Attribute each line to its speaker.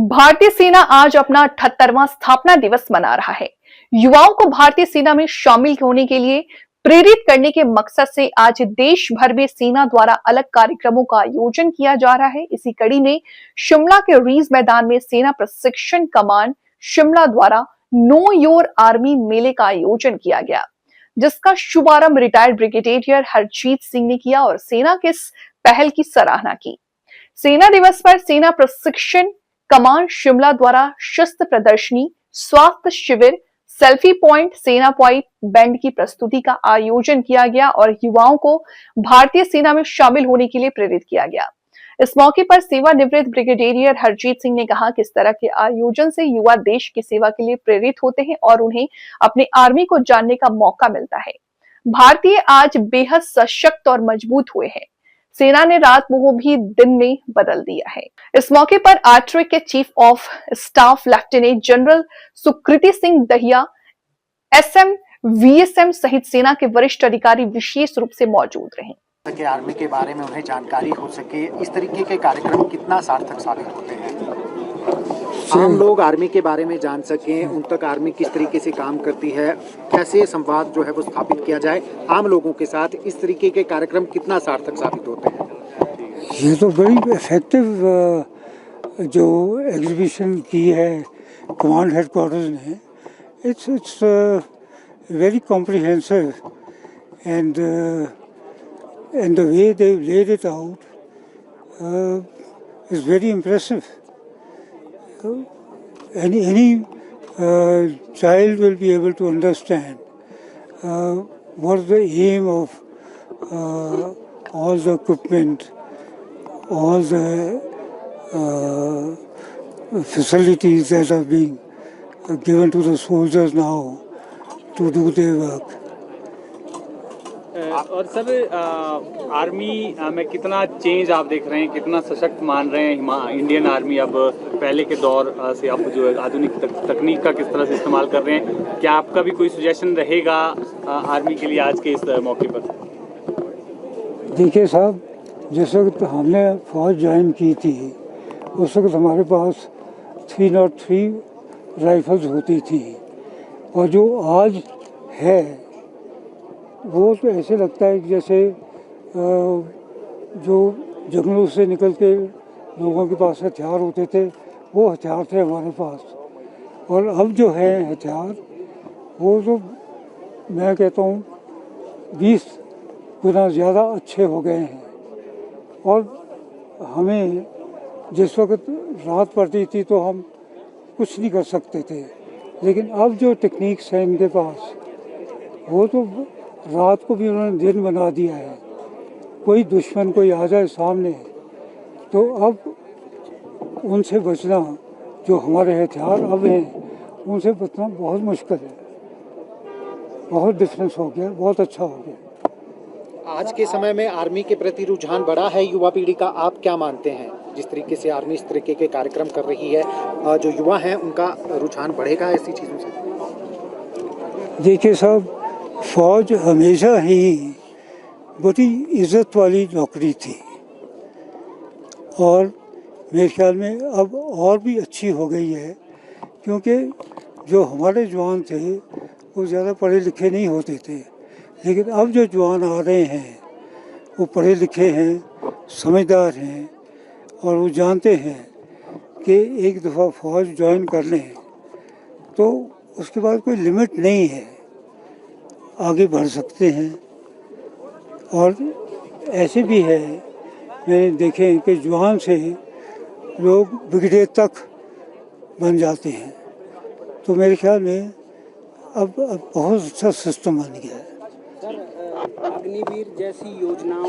Speaker 1: भारतीय सेना आज अपना 78वां स्थापना दिवस मना रहा है। युवाओं को भारतीय सेना में शामिल होने के लिए प्रेरित करने के मकसद से आज देश भर में सेना द्वारा अलग कार्यक्रमों का आयोजन किया जा रहा है। इसी कड़ी में शिमला के रीज मैदान में सेना प्रशिक्षण कमान शिमला द्वारा नो योर आर्मी मेले का आयोजन किया गया, जिसका शुभारंभ रिटायर्ड ब्रिगेडियर हरजीत सिंह ने किया और सेना की इस पहल की सराहना की। सेना दिवस पर सेना प्रशिक्षण कमान शिमला द्वारा शस्त्र प्रदर्शनी, स्वास्थ्य शिविर, सेल्फी पॉइंट, सेना पॉइंट बैंड की प्रस्तुति का आयोजन किया गया और युवाओं को भारतीय सेना में शामिल होने के लिए प्रेरित किया गया। इस मौके पर सेवानिवृत्त ब्रिगेडियर हरजीत सिंह ने कहा कि इस तरह के आयोजन से युवा देश की सेवा के लिए प्रेरित होते हैं और उन्हें अपने आर्मी को जानने का मौका मिलता है। भारतीय आज बेहद सशक्त और मजबूत हुए हैं। सेना ने रात को भी दिन में बदल दिया है। इस मौके पर आर्ट्री के chief of staff lieutenant general Sukriti Singh Dahiya, SM, VSM सहित सेना के वरिष्ठ अधिकारी विशेष रूप से मौजूद रहे।
Speaker 2: कि आर्मी के बारे में उन्हें जानकारी हो सके, इस तरीके के कार्यक्रम कितना सार्थक साबित होते हैं। आम लोग आर्मी के बारे में जान सकें, उन तक आर्मी किस तरीके से काम करती है, कैसे संवाद जो है वो स्थापित किया जाए आम लोगों के साथ, इस तरीके के कार्यक्रम कितना सार्थक साबित होते हैं।
Speaker 3: ये तो बड़ी इफेक्टिव जो एग्जीबिशन की है कमांड हेडक्वार्टर्स ने, it's very comprehensive and the way they laid it out is very impressive. Any child will be able to understand what is the aim of all the equipment, all the facilities that are being given to the soldiers now to do their work.
Speaker 4: और sir, army में कितना change आप देख रहे हैं, कितना सशक्त मान रहे हैं इंडियन आर्मी अब पहले के दौर से अब जो है आधुनिक तकनीक का किस तरह से इस्तेमाल कर रहे हैं। क्या आपका भी कोई सजेशन रहेगा आर्मी के लिए आज के इस मौके पर?
Speaker 3: देखिए साहब, जिस वक्त हमने फौज ज्वाइन की थी उस वक्त हमारे पास 303 राइफल्स होती थी और जो आज है वो तो ऐसे लगता है कि जैसे जो जंगलों से निकल के लोगों के पास हथियार होते थे वो हथियार थे हमारे पास। और अब जो है हथियार वो तो मैं कहता हूँ 20 गुना ज़्यादा अच्छे हो गए हैं। और हमें जिस वक्त रात पड़ती थी तो हम कुछ नहीं कर सकते थे, लेकिन अब जो टेक्निक्स हैं इनके पास वो तो रात को भी उन्होंने दिन बना दिया है। कोई दुश्मन कोई आ जाए सामने तो अब उनसे बचना, जो हमारे हथियार अब हैं उनसे बचना बहुत मुश्किल है। बहुत डिफरेंस हो गया, बहुत अच्छा हो गया।
Speaker 2: आज के समय में आर्मी के प्रति रुझान बढ़ा है युवा पीढ़ी का, आप क्या मानते हैं? जिस तरीके से आर्मी इस तरीके के कार्यक्रम कर रही है, जो युवा हैं उनका रुझान बढ़ेगा ऐसी चीज़ों से?
Speaker 3: देखिए साहब, फौज हमेशा ही बड़ी इज्जत वाली नौकरी थी और मेरे ख्याल में अब और भी अच्छी हो गई है, क्योंकि जो हमारे जवान थे वो ज़्यादा पढ़े लिखे नहीं होते थे, लेकिन अब जो जवान आ रहे हैं वो पढ़े लिखे हैं, समझदार हैं और वो जानते हैं कि एक दफ़ा फौज ज्वाइन कर लें तो उसके बाद कोई लिमिट नहीं है, आगे बढ़ सकते हैं। और ऐसे भी है, मैंने देखे कि जवान से लोग ब्रिगेडियर तक बन जाते हैं। तो मेरे ख्याल में अब बहुत अच्छा सिस्टम बन गया है।
Speaker 5: अग्निवीर जैसी योजनाओं